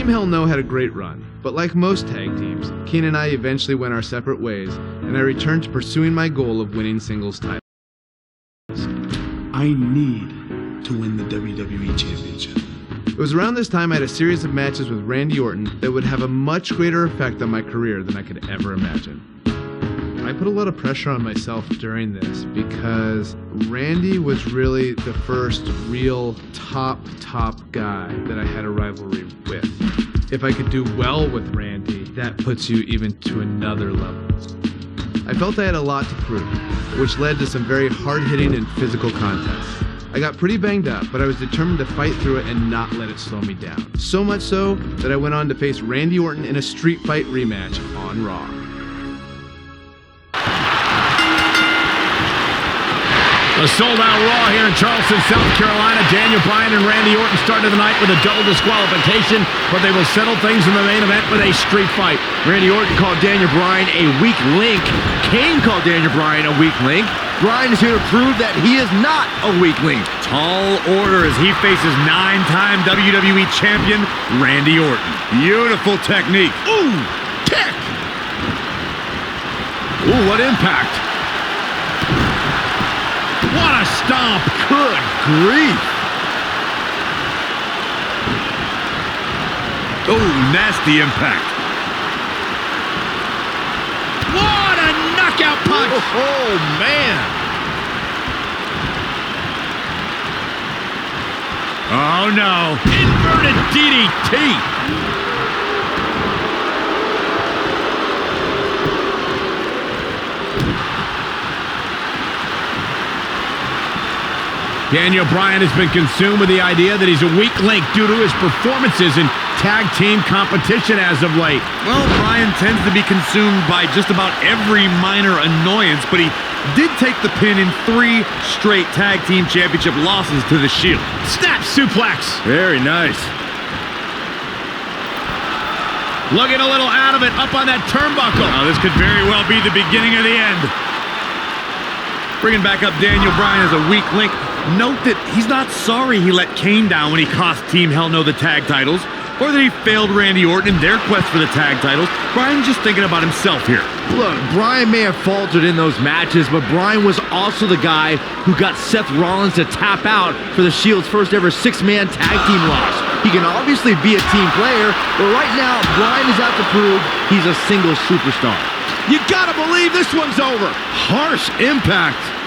Team Hell No had a great run, but like most tag teams, Kane and I eventually went our separate ways, and I returned to pursuing my goal of winning singles titles. I need to win the WWE Championship. It was around this time I had a series of matches with Randy Orton that would have a much greater effect on my career than I could ever imagine. I put a lot of pressure on myself during this because Randy was really the first real top guy that I had a rivalry with. If I could do well with Randy, that puts you even to another level. I felt I had a lot to prove, which led to some very hard-hitting and physical contests. I got pretty banged up, but I was determined to fight through it and not let it slow me down. So much so that I went on to face Randy Orton in a street fight rematch on Raw. A sold-out Raw here in Charleston, South Carolina. Daniel Bryan and Randy Orton started the night with a double disqualification, but they will settle things in the main event with a street fight. Randy Orton called Daniel Bryan a weak link. Kane called Daniel Bryan a weak link. Bryan is here to prove that he is not a weak link. Tall order as he faces 9-time WWE champion Randy Orton. Beautiful technique. Ooh, kick! Ooh, what impact! What a stomp! Good grief! Oh, nasty impact. What a knockout punch! Oh, man! Oh, no. Inverted DDT! Daniel Bryan has been consumed with the idea that he's a weak link due to his performances in tag team competition as of late. Well, Bryan tends to be consumed by just about every minor annoyance, but he did take the pin in 3 straight tag team championship losses to the Shield. Snap suplex. Very nice. Looking a little out of it, up on that turnbuckle. Oh, this could very well be the beginning of the end. Bringing back up Daniel Bryan as a weak link. Note that he's not sorry he let Kane down when he cost Team Hell No the tag titles, or that he failed Randy Orton in their quest for the tag titles. Bryan's just thinking about himself here. Look, Bryan may have faltered in those matches, but Bryan was also the guy who got Seth Rollins to tap out for the Shield's first ever 6-man tag team loss. He can obviously be a team player, but right now, Bryan is out to prove he's a single superstar. You gotta believe this one's over. Harsh impact.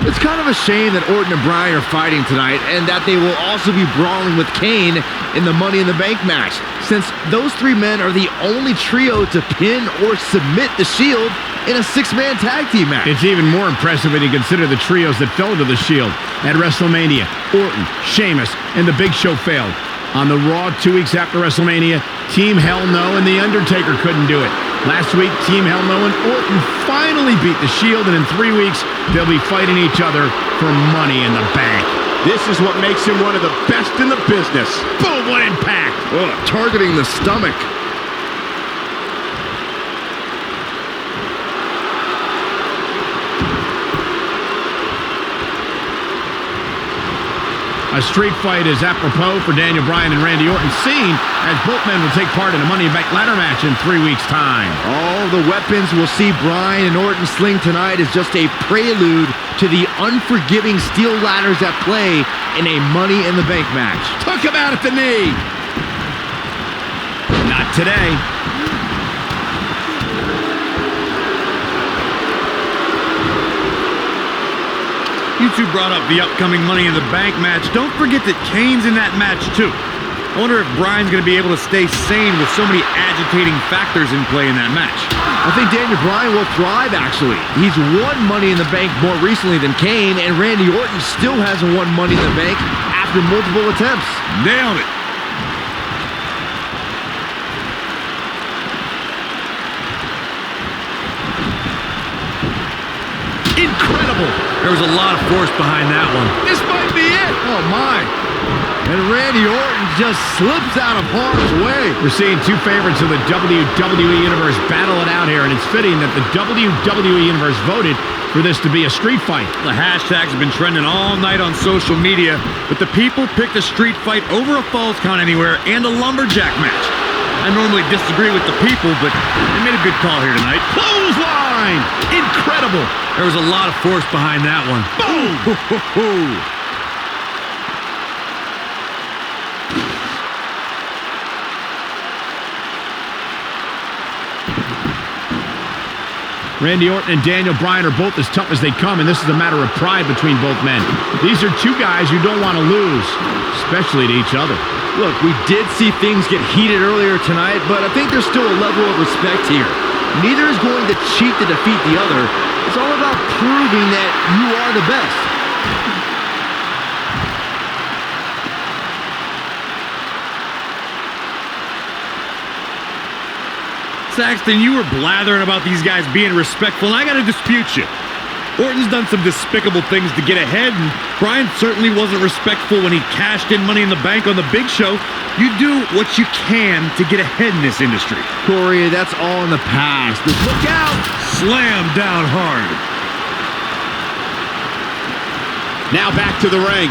It's kind of a shame that Orton and Bryan are fighting tonight and that they will also be brawling with Kane in the Money in the Bank match, since those 3 men are the only trio to pin or submit the Shield in a 6-man tag team match. It's even more impressive when you consider the trios that fell to the Shield. At WrestleMania, Orton, Sheamus, and The Big Show failed. On the Raw 2 weeks after WrestleMania, Team Hell No and The Undertaker couldn't do it. Last week, Team Hell No and Orton finally beat the Shield, and in 3 weeks, they'll be fighting each other for Money in the Bank. This is what makes him one of the best in the business. Boom, what impact! Oh, targeting the stomach. A street fight is apropos for Daniel Bryan and Randy Orton, seen as both men will take part in a Money in the Bank ladder match in 3 weeks' time. All the weapons we'll see Bryan and Orton sling tonight is just a prelude to the unforgiving steel ladders at play in a Money in the Bank match. Took him out at the knee. Not today. You two brought up the upcoming Money in the Bank match. Don't forget that Kane's in that match too. I wonder if Bryan's going to be able to stay sane with so many agitating factors in play in that match. I think Daniel Bryan will thrive, actually. He's won Money in the Bank more recently than Kane, and Randy Orton still hasn't won Money in the Bank after multiple attempts. Nailed it. Incredible. There was a lot of force behind that one. This might be it. Oh, my. And Randy Orton just slips out of harm's way. We're seeing two favorites of the WWE Universe battle it out here, and it's fitting that the WWE Universe voted for this to be a street fight. The hashtags have been trending all night on social media, but the people picked a street fight over a Falls Count Anywhere and a lumberjack match. I normally disagree with the people, but they made a good call here tonight. Clothesline! Incredible! There was a lot of force behind that one. Boom! Randy Orton and Daniel Bryan are both as tough as they come, and this is a matter of pride between both men. These are two guys who don't want to lose, especially to each other. Look, we did see things get heated earlier tonight, but I think there's still a level of respect here. Neither is going to cheat to defeat the other. It's all about proving that you are the best. Saxton, you were blathering about these guys being respectful, and I got to dispute you. Orton's done some despicable things to get ahead, and Bryan certainly wasn't respectful when he cashed in Money in the Bank on the Big Show. You do what you can to get ahead in this industry. Corey, that's all in the past. But look out! Slam down hard. Now back to the ring.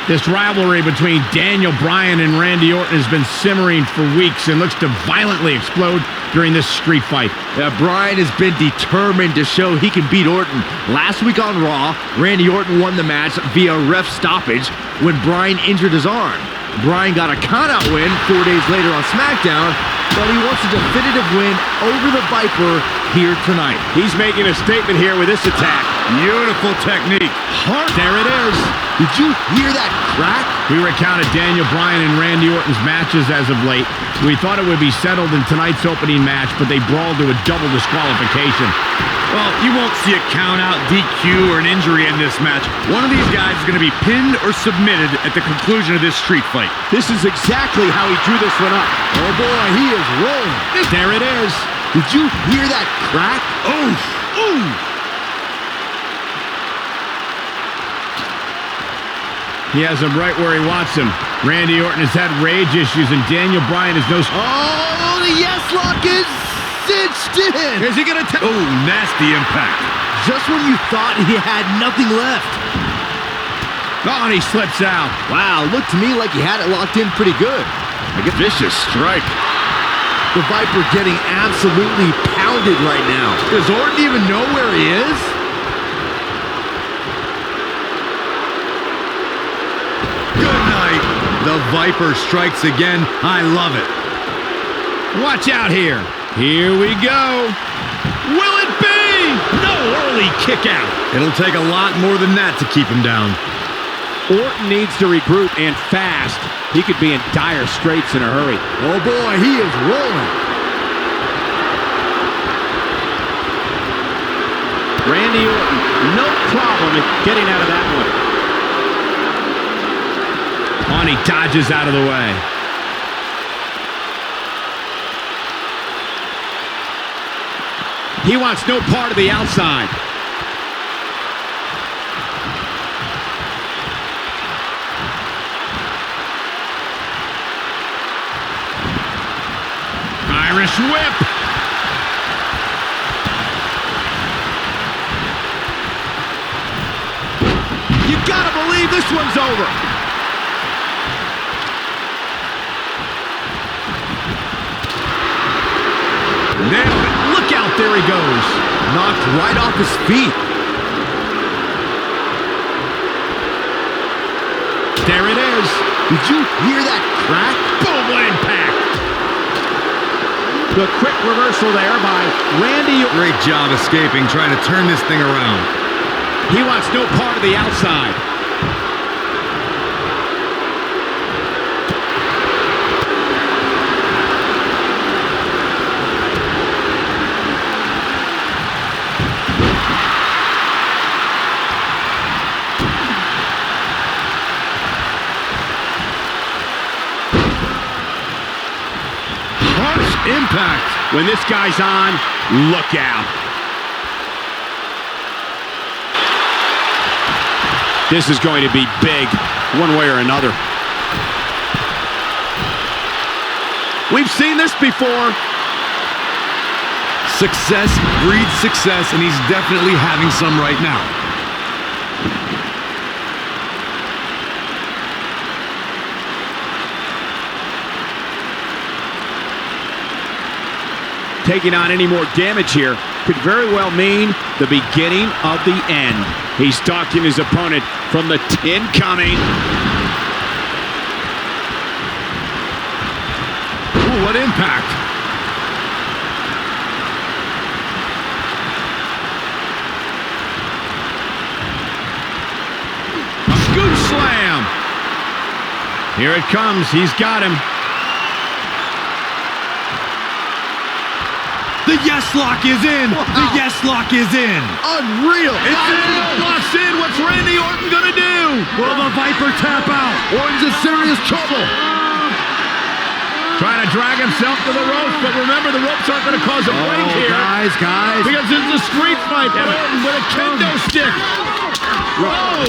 This rivalry between Daniel Bryan and Randy Orton has been simmering for weeks and looks to violently explode during this street fight. Yeah, Bryan has been determined to show he can beat Orton. Last week on Raw, Randy Orton won the match via ref stoppage when Bryan injured his arm. Bryan got a countout win 4 days later on SmackDown, but he wants a definitive win over the Viper here tonight. He's making a statement here with this attack. Beautiful technique. Hard. There it is. Did you hear that crack? We recounted Daniel Bryan and Randy Orton's matches as of late. We thought it would be settled in tonight's opening match, but they brawled to a double disqualification. Well, you won't see a count-out, DQ, or an injury in this match. One of these guys is going to be pinned or submitted at the conclusion of this street fight. This is exactly how he drew this one up. Oh boy, he is rolling. There it is. Did you hear that crack? Oof! Ooh! He has him right where he wants him. Randy Orton has had rage issues, and Daniel Bryan is no... Oh, the yes lock is cinched in. Is he going to... Oh, nasty impact. Just when you thought he had nothing left. Oh, and he slips out. Wow, looked to me like he had it locked in pretty good. Like a vicious strike. The Viper getting absolutely pounded right now. Does Orton even know where he is? Good night. The Viper strikes again. I love it. Watch out here. Here we go. Will it be? No early kick out. It'll take a lot more than that to keep him down. Orton needs to regroup, and fast. He could be in dire straits in a hurry. Oh boy, he is rolling. Randy Orton, no problem in getting out of that one. On, he dodges out of the way. He wants no part of the outside. Irish whip. You gotta believe this one's over. Nailed it. Look out, there he goes. Knocked right off his feet. There it is. Did you hear that crack? Boom, what impact. The quick reversal there by Randy. Great job escaping, trying to turn this thing around. He wants no part of the outside. Impact. When this guy's on, look out. This is going to be big, one way or another. We've seen this before. Success breeds success, and he's definitely having some right now. Taking on any more damage here could very well mean the beginning of the end. He's stalking his opponent from the incoming. Ooh, what impact. A scoop slam. Here it comes. He's got him. The yes lock is in. Wow. The yes lock is in. Unreal. It's in. Locks in. What's Randy Orton going to do? Will the Viper tap out? Orton's in serious trouble. Trying to drag himself to the ropes, but remember, the ropes aren't going to cause a break here. Guys. Because it's a street fight. And Orton with a kendo stick. Whoa!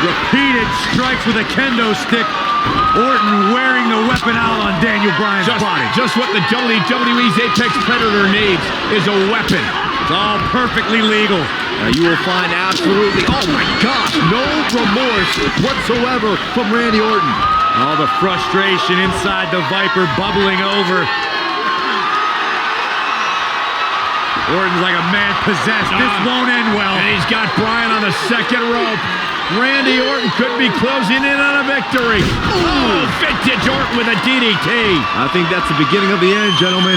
Repeated strikes with a kendo stick. Orton wearing the weapon out on Daniel Bryan's body. Just what the WWE's Apex Predator needs is a weapon. It's all perfectly legal. Now you will find absolutely, oh my gosh, no remorse whatsoever from Randy Orton. All the frustration inside the Viper bubbling over. Orton's like a man possessed. This won't end well. And he's got Bryan on the second rope. Randy Orton could be closing in on a victory. Oh, vintage Orton with a DDT. I think that's the beginning of the end, gentlemen.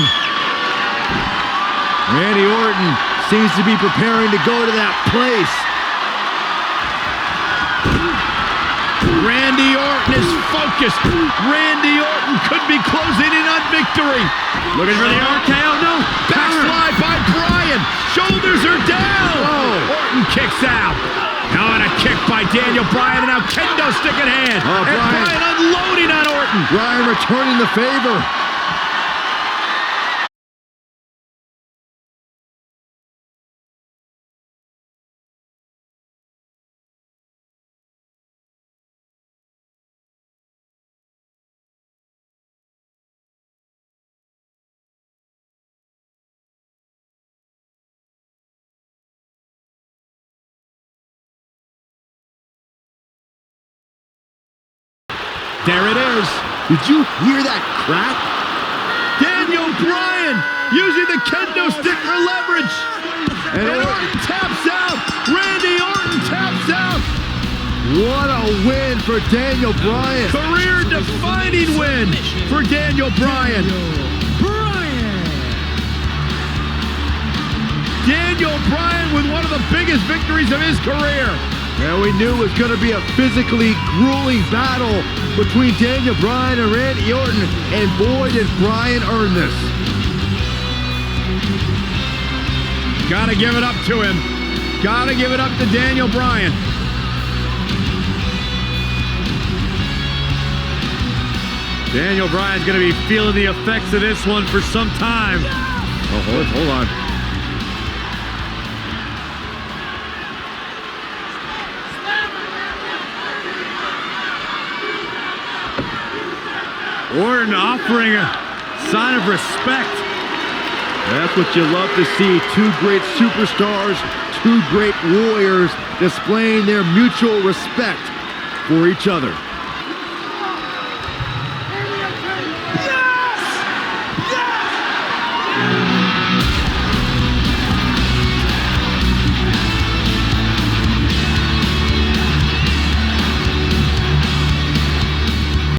Randy Orton seems to be preparing to go to that place. Randy Orton is focused. Randy Orton could be closing in on victory. Looking for the RKO. No. Backslide by Bryan. Shoulders are down. Oh. Orton kicks out. Now on a kick by Daniel Bryan, and now kendo stick in hand. And Bryan unloading on Orton. Bryan returning the favor. There it is. Did you hear that crack? Daniel Bryan using the kendo stick for leverage. And Orton taps out. Randy Orton taps out. What a win for Daniel Bryan. Career-defining win for Daniel Bryan. Daniel Bryan with one of the biggest victories of his career. And we knew it was going to be a physically grueling battle between Daniel Bryan and Randy Orton, and boy, did Bryan earn this. Gotta give it up to him. Gotta give it up to Daniel Bryan. Daniel Bryan's going to be feeling the effects of this one for some time. Oh, hold on. Orton offering a sign of respect. That's what you love to see. Two great superstars, two great warriors displaying their mutual respect for each other.